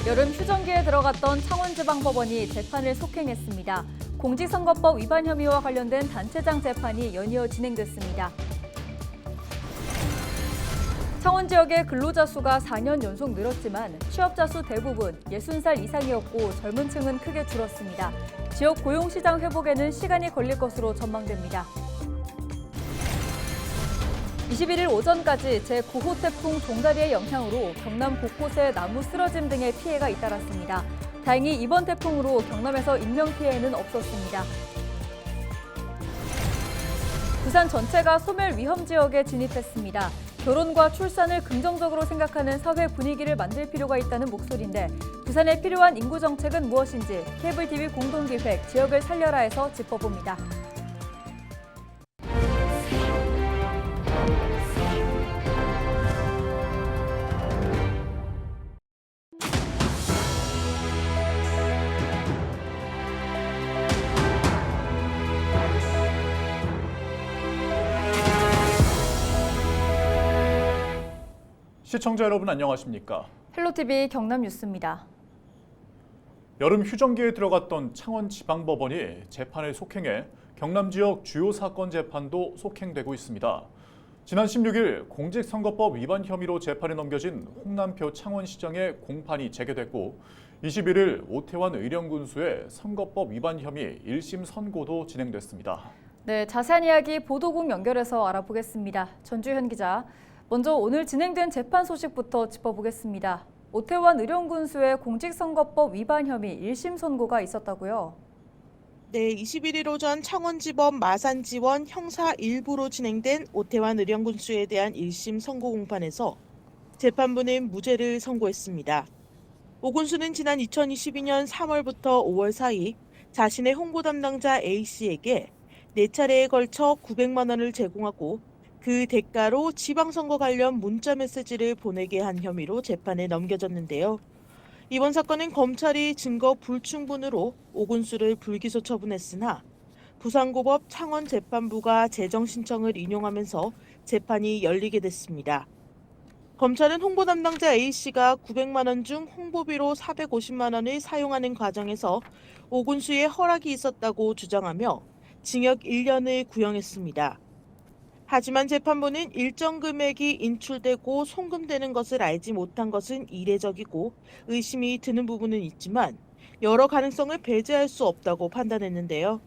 여름 휴전기에 들어갔던 창원지방법원이 재판을 속행했습니다. 공직선거법 위반 혐의와 관련된 단체장 재판이 연이어 진행됐습니다. 창원 지역의 근로자 수가 4년 연속 늘었지만 취업자 수 대부분 60살 이상이었고 젊은 층은 크게 줄었습니다. 지역 고용시장 회복에는 시간이 걸릴 것으로 전망됩니다. 21일 오전까지 제9호 태풍 종다리의 영향으로 경남 곳곳에 나무 쓰러짐 등의 피해가 잇따랐습니다. 다행히 이번 태풍으로 경남에서 인명피해는 없었습니다. 부산 전체가 소멸 위험 지역에 진입했습니다. 결혼과 출산을 긍정적으로 생각하는 사회 분위기를 만들 필요가 있다는 목소리인데 부산에 필요한 인구 정책은 무엇인지 케이블 TV 공동기획 지역을 살려라에서 짚어봅니다. 시청자 여러분 안녕하십니까? 헬로티비 경남 뉴스입니다. 여름 휴전기에 들어갔던 창원지방법원이 재판을 속행해 경남 지역 주요 사건 재판도 속행되고 있습니다. 지난 16일 공직선거법 위반 혐의로 재판에 넘겨진 홍남표 창원시장의 공판이 재개됐고 21일 오태환 의령군수의 선거법 위반 혐의 1심 선고도 진행됐습니다. 네, 자세한 이야기 보도국 연결해서 알아보겠습니다. 전주현 기자. 먼저 오늘 진행된 재판 소식부터 짚어보겠습니다. 오태환 의령군수의 공직선거법 위반 혐의 1심 선고가 있었다고요? 네, 21일 오전 창원지법 마산지원 형사 1부로 진행된 오태환 의령군수에 대한 1심 선고 공판에서 재판부는 무죄를 선고했습니다. 오 군수는 지난 2022년 3월부터 5월 사이 자신의 홍보 담당자 A씨에게 4차례에 걸쳐 900만 원을 제공하고 그 대가로 지방선거 관련 문자 메시지를 보내게 한 혐의로 재판에 넘겨졌는데요. 이번 사건은 검찰이 증거 불충분으로 오 군수를 불기소 처분했으나 부산고법 창원재판부가 재정 신청을 인용하면서 재판이 열리게 됐습니다. 검찰은 홍보 담당자 A씨가 900만 원 중 홍보비로 450만 원을 사용하는 과정에서 오 군수의 허락이 있었다고 주장하며 징역 1년을 구형했습니다. 하지만 재판부는 일정 금액이 인출되고 송금되는 것을 알지 못한 것은 이례적이고 의심이 드는 부분은 있지만 여러 가능성을 배제할 수 없다고 판단했는데요.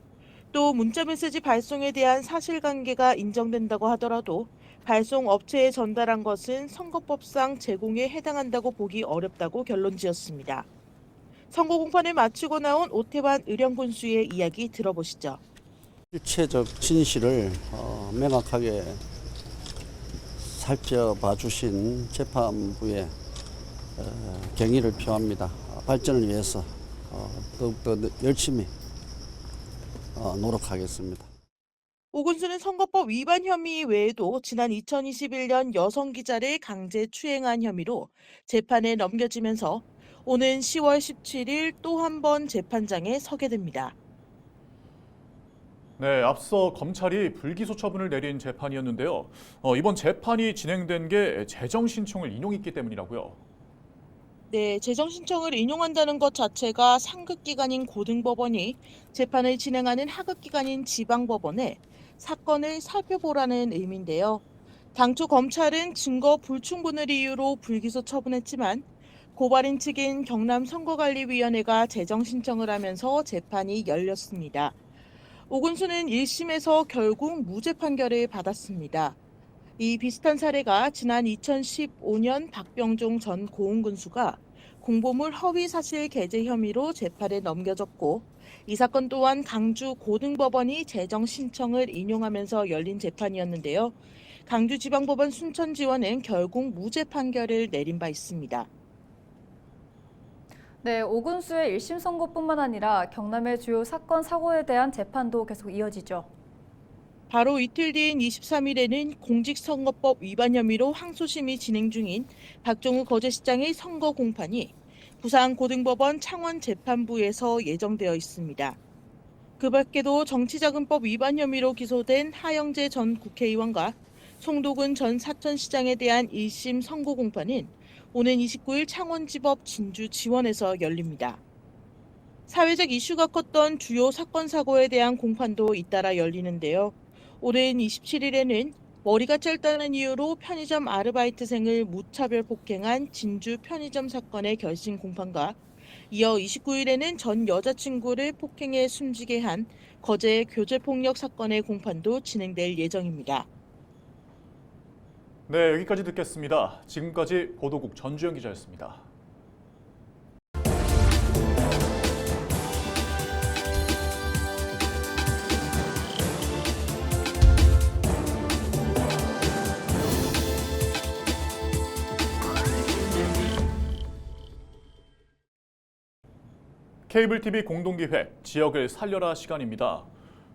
또 문자메시지 발송에 대한 사실관계가 인정된다고 하더라도 발송 업체에 전달한 것은 선거법상 제공에 해당한다고 보기 어렵다고 결론지었습니다. 선고 공판을 마치고 나온 오태환 의령군수의 이야기 들어보시죠. 실체적 진실을 명확하게 살펴봐 주신 재판부에 경의를 표합니다. 발전을 위해서 더욱더 열심히 노력하겠습니다. 오 군수는 선거법 위반 혐의 외에도 지난 2021년 여성 기자를 강제 추행한 혐의로 재판에 넘겨지면서 오는 10월 17일 또 한 번 재판장에 서게 됩니다. 네, 앞서 검찰이 불기소 처분을 내린 재판이었는데요. 이번 재판이 진행된 게 재정 신청을 인용했기 때문이라고요. 네, 재정 신청을 인용한다는 것 자체가 상급기관인 고등법원이 재판을 진행하는 하급기관인 지방법원에 사건을 살펴보라는 의미인데요. 당초 검찰은 증거 불충분을 이유로 불기소 처분했지만 고발인 측인 경남선거관리위원회가 재정 신청을 하면서 재판이 열렸습니다. 오 군수는 1심에서 결국 무죄 판결을 받았습니다. 이 비슷한 사례가 지난 2015년 박병종 전 고흥군수가 공보물 허위 사실 게재 혐의로 재판에 넘겨졌고 이 사건 또한 강주 고등법원이 재정 신청을 인용하면서 열린 재판이었는데요. 강주지방법원 순천지원은 결국 무죄 판결을 내린 바 있습니다. 네, 오 군수의 1심 선고뿐만 아니라 경남의 주요 사건, 사고에 대한 재판도 계속 이어지죠. 바로 이틀 뒤인 23일에는 공직선거법 위반 혐의로 항소심이 진행 중인 박종우 거제시장의 선거 공판이 부산고등법원 창원재판부에서 예정되어 있습니다. 그 밖에도 정치자금법 위반 혐의로 기소된 하영재 전 국회의원과 송도군 전 사천시장에 대한 1심 선고 공판은 오는 29일 창원지법 진주지원에서 열립니다. 사회적 이슈가 컸던 주요 사건 사고에 대한 공판도 잇따라 열리는데요. 오는 27일에는 머리가 짧다는 이유로 편의점 아르바이트생을 무차별 폭행한 진주 편의점 사건의 결심 공판과 이어 29일에는 전 여자친구를 폭행해 숨지게 한 거제 교제폭력 사건의 공판도 진행될 예정입니다. 네, 여기까지 듣겠습니다. 지금까지 보도국 전주영 기자였습니다. 케이블 TV 공동기획 지역을 살려라 시간입니다.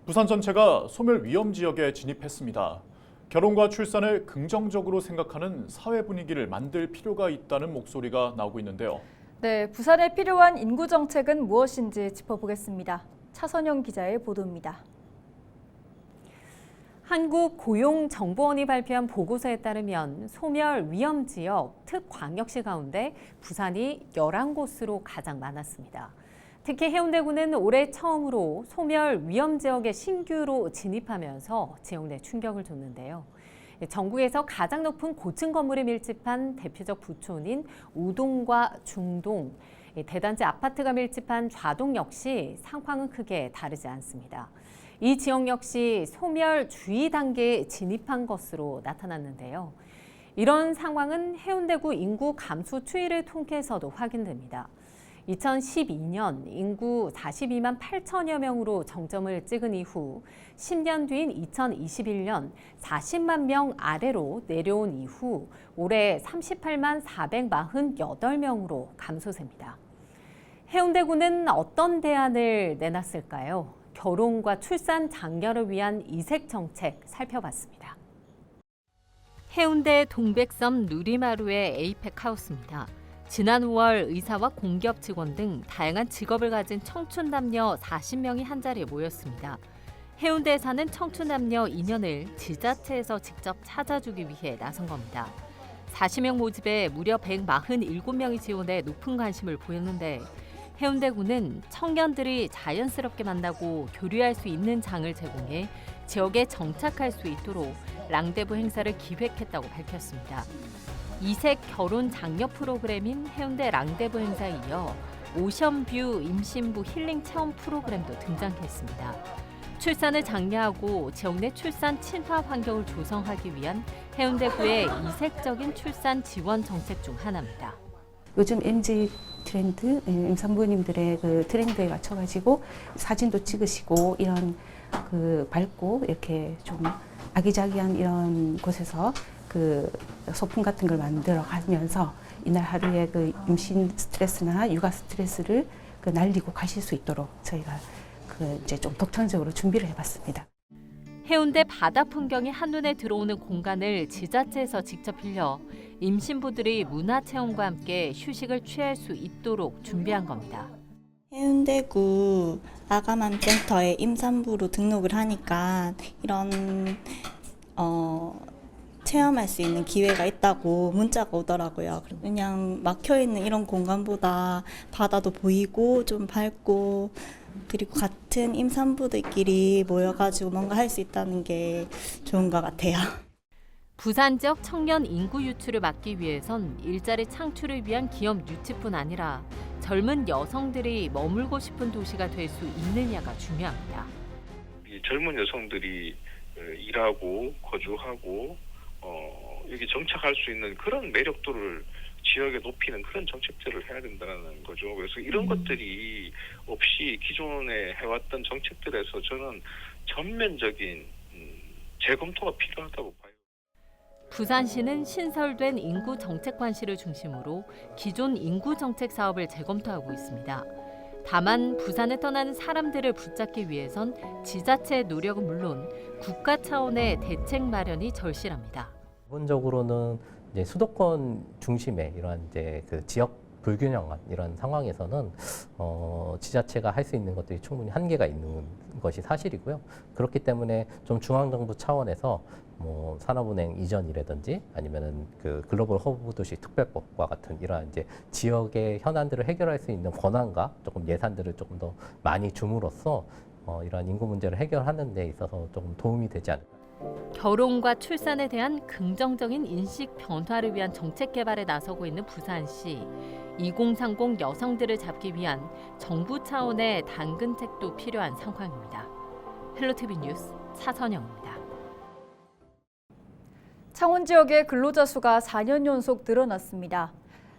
부산 전체가 소멸 위험 지역에 진입했습니다. 결혼과 출산을 긍정적으로 생각하는 사회 분위기를 만들 필요가 있다는 목소리가 나오고 있는데요. 네, 부산에 필요한 인구 정책은 무엇인지 짚어보겠습니다. 차선영 기자의 보도입니다. 한국고용정보원이 발표한 보고서에 따르면 소멸 위험 지역 특광역시 가운데 부산이 11곳으로 가장 많았습니다. 특히 해운대구는 올해 처음으로 소멸 위험 지역에 신규로 진입하면서 지역 내 충격을 줬는데요. 전국에서 가장 높은 고층 건물이 밀집한 대표적 부촌인 우동과 중동, 대단지 아파트가 밀집한 좌동 역시 상황은 크게 다르지 않습니다. 이 지역 역시 소멸 주의 단계에 진입한 것으로 나타났는데요. 이런 상황은 해운대구 인구 감소 추이를 통해서도 확인됩니다. 2012년 인구 42만 8천여 명으로 정점을 찍은 이후 10년 뒤인 2021년 40만 명 아래로 내려온 이후 올해 38만 448명으로 감소세입니다. 해운대구는 어떤 대안을 내놨을까요? 결혼과 출산 장려를 위한 이색 정책 살펴봤습니다. 해운대 동백섬 누리마루의 에이펙 하우스입니다. 지난 5월 의사와 공기업 직원 등 다양한 직업을 가진 청춘 남녀 40명이 한자리에 모였습니다. 해운대에 사는 청춘 남녀 인연을 지자체에서 직접 찾아주기 위해 나선 겁니다. 40명 모집에 무려 147명이 지원해 높은 관심을 보였는데 해운대구는 청년들이 자연스럽게 만나고 교류할 수 있는 장을 제공해 지역에 정착할 수 있도록 랑데부 행사를 기획했다고 밝혔습니다. 이색 결혼 장려 프로그램인 해운대 랑데부 행사에 이어 오션뷰 임신부 힐링 체험 프로그램도 등장했습니다. 출산을 장려하고 지역 내 출산 친화 환경을 조성하기 위한 해운대구의 이색적인 출산 지원 정책 중 하나입니다. 요즘 MZ 트렌드, 임산부님들의 그 트렌드에 맞춰가지고 사진도 찍으시고 이런 그 밝고 이렇게 좀 아기자기한 이런 곳에서 그 소품 같은 걸 만들어 가면서 이날 하루에 그 임신 스트레스나 육아 스트레스를 그 날리고 가실 수 있도록 저희가 그 이제 좀 독창적으로 준비를 해봤습니다. 해운대 바다 풍경이 한눈에 들어오는 공간을 지자체에서 직접 빌려 임신부들이 문화체험과 함께 휴식을 취할 수 있도록 준비한 겁니다. 해운대구 아가맘센터에 임산부로 등록을 하니까 이런 체험할 수 있는 기회가 있다고 문자가 오더라고요. 그냥 막혀있는 이런 공간보다 바다도 보이고 좀 밝고 그리고 같은 임산부들끼리 모여가지고 뭔가 할 수 있다는 게 좋은 것 같아요. 부산 지역 청년 인구 유출을 막기 위해선 일자리 창출을 위한 기업 유치뿐 아니라 젊은 여성들이 머물고 싶은 도시가 될 수 있느냐가 중요합니다. 젊은 여성들이 일하고 거주하고 여기 정착할 수 있는 그런 매력도를 지역에 높이는 그런 정책들을 해야 된다는 거죠. 그래서 이런 것들이 없이 기존에 해왔던 정책들에서 저는 전면적인 재검토가 필요하다고 봐요. 부산시는 신설된 인구 정책관실을 중심으로 기존 인구 정책 사업을 재검토하고 있습니다. 다만 부산을 떠나는 사람들을 붙잡기 위해선 지자체의 노력은 물론 국가 차원의 대책 마련이 절실합니다. 기본적으로는 이제 수도권 중심의 이러한 이제 그 지역 불균형한 이런 상황에서는 지자체가 할 수 있는 것들이 충분히 한계가 있는 것이 사실이고요. 그렇기 때문에 좀 중앙정부 차원에서 뭐 산업은행 이전이라든지 아니면은 그 글로벌 허브 도시 특별법과 같은 이러한 이제 지역의 현안들을 해결할 수 있는 권한과 조금 예산들을 조금 더 많이 줌으로써 이러한 인구 문제를 해결하는 데 있어서 조금 도움이 되지 않을까. 결혼과 출산에 대한 긍정적인 인식 변화를 위한 정책 개발에 나서고 있는 부산시. 2030 여성들을 잡기 위한 정부 차원의 당근책도 필요한 상황입니다. 헬로티비 뉴스 차선영입니다. 창원 지역의 근로자 수가 4년 연속 늘어났습니다.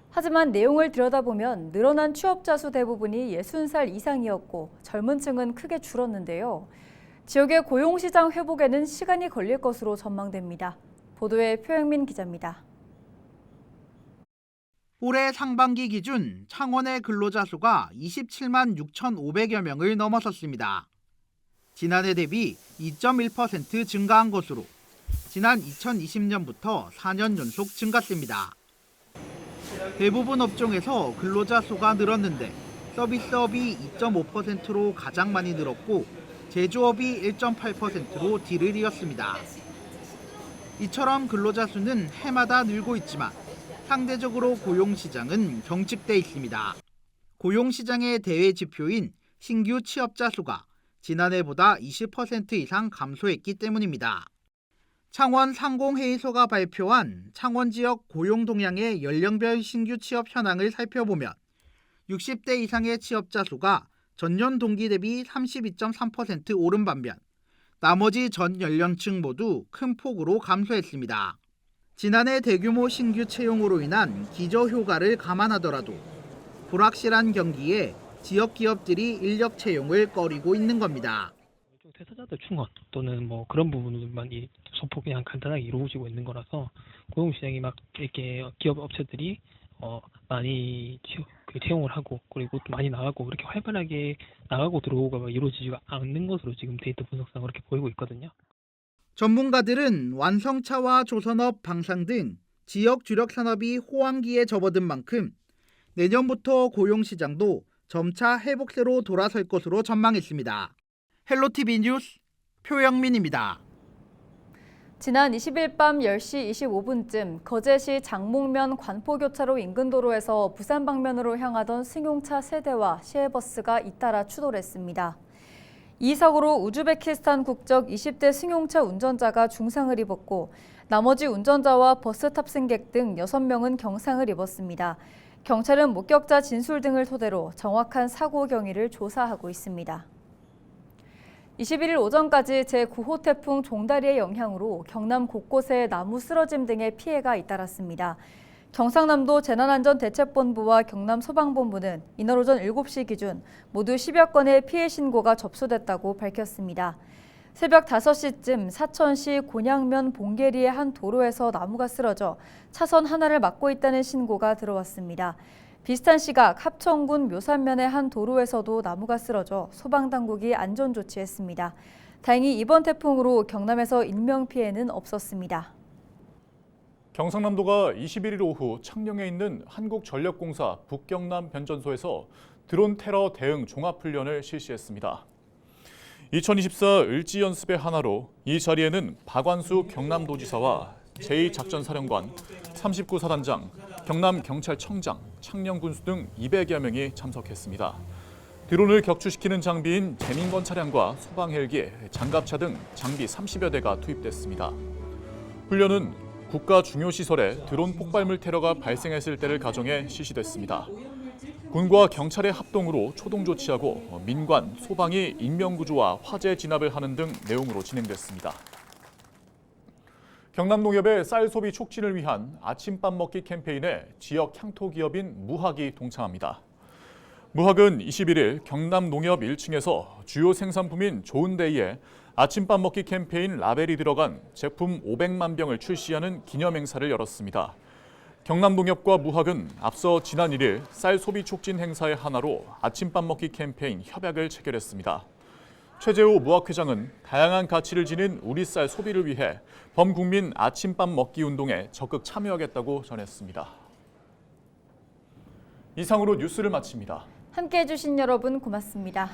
하지만 내용을 들여다보면 늘어난 취업자 수 대부분이 60살 이상이었고 젊은 층은 크게 줄었는데요. 지역의 고용시장 회복에는 시간이 걸릴 것으로 전망됩니다. 보도에 표영민 기자입니다. 올해 상반기 기준 창원의 근로자 수가 27만 6,500여 명을 넘어섰습니다. 지난해 대비 2.1% 증가한 것으로 지난 2020년부터 4년 연속 증가세입니다. 대부분 업종에서 근로자 수가 늘었는데 서비스업이 2.5%로 가장 많이 늘었고 제조업이 1.8%로 뒤를 이었습니다. 이처럼 근로자 수는 해마다 늘고 있지만 상대적으로 고용시장은 경직돼 있습니다. 고용시장의 대외 지표인 신규 취업자 수가 지난해보다 20% 이상 감소했기 때문입니다. 창원 상공회의소가 발표한 창원 지역 고용 동향의 연령별 신규 취업 현황을 살펴보면 60대 이상의 취업자 수가 전년 동기 대비 32.3% 오른 반면 나머지 전 연령층 모두 큰 폭으로 감소했습니다. 지난해 대규모 신규 채용으로 인한 기저효과를 감안하더라도 불확실한 경기에 지역 기업들이 인력 채용을 꺼리고 있는 겁니다. 퇴사자들 충원 또는 뭐 그런 부분만이 소폭 그냥 간단하게 이루어지고 있는 거라서 고용시장이 막 이렇게 기업 업체들이 많이 채용을 하고 그리고 또 많이 나가고 그렇게 활발하게 나가고 들어오고가 이루어지지가 않는 것으로 지금 데이터 분석상 그렇게 보이고 있거든요. 전문가들은 완성차와 조선업, 방산 등 지역 주력 산업이 호황기에 접어든 만큼 내년부터 고용시장도 점차 회복세로 돌아설 것으로 전망했습니다. 헬로티비 뉴스 표영민입니다. 지난 20일 밤 10시 25분쯤 거제시 장목면 관포교차로 인근 도로에서 부산 방면으로 향하던 승용차 세대와 시외버스가 잇따라 추돌했습니다. 이 사고로 우즈베키스탄 국적 20대 승용차 운전자가 중상을 입었고 나머지 운전자와 버스 탑승객 등 6명은 경상을 입었습니다. 경찰은 목격자 진술 등을 토대로 정확한 사고 경위를 조사하고 있습니다. 21일 오전까지 제9호 태풍 종다리의 영향으로 경남 곳곳에 나무 쓰러짐 등의 피해가 잇따랐습니다. 경상남도 재난안전대책본부와 경남소방본부는 이날 오전 7시 기준 모두 10여 건의 피해 신고가 접수됐다고 밝혔습니다. 새벽 5시쯤 사천시 곤양면 봉계리의 한 도로에서 나무가 쓰러져 차선 하나를 막고 있다는 신고가 들어왔습니다. 비슷한 시각 합천군 묘산면의 한 도로에서도 나무가 쓰러져 소방당국이 안전조치했습니다. 다행히 이번 태풍으로 경남에서 인명피해는 없었습니다. 경상남도가 21일 오후 창녕에 있는 한국전력공사 북경남 변전소에서 드론 테러 대응 종합훈련을 실시했습니다. 2024 을지연습의 하나로 이 자리에는 박완수 경남도지사와 제2작전사령관, 39사단장, 경남경찰청장, 창녕군수 등 200여 명이 참석했습니다. 드론을 격추시키는 장비인 재민건 차량과 소방 헬기, 장갑차 등 장비 30여 대가 투입됐습니다. 훈련은 국가 중요시설에 드론 폭발물 테러가 발생했을 때를 가정해 실시됐습니다. 군과 경찰의 합동으로 초동 조치하고 민관, 소방이 인명구조와 화재 진압을 하는 등 내용으로 진행됐습니다. 경남농협의 쌀 소비 촉진을 위한 아침밥 먹기 캠페인에 지역 향토 기업인 무학이 동참합니다. 무학은 21일 경남농협 1층에서 주요 생산품인 좋은데이에 아침밥 먹기 캠페인 라벨이 들어간 제품 500만 병을 출시하는 기념행사를 열었습니다. 경남농협과 무학은 앞서 지난 1일 쌀 소비 촉진 행사의 하나로 아침밥 먹기 캠페인 협약을 체결했습니다. 최재호 무학 회장은 다양한 가치를 지닌 우리 쌀 소비를 위해 범국민 아침밥 먹기 운동에 적극 참여하겠다고 전했습니다. 이상으로 뉴스를 마칩니다. 함께해 주신 여러분 고맙습니다.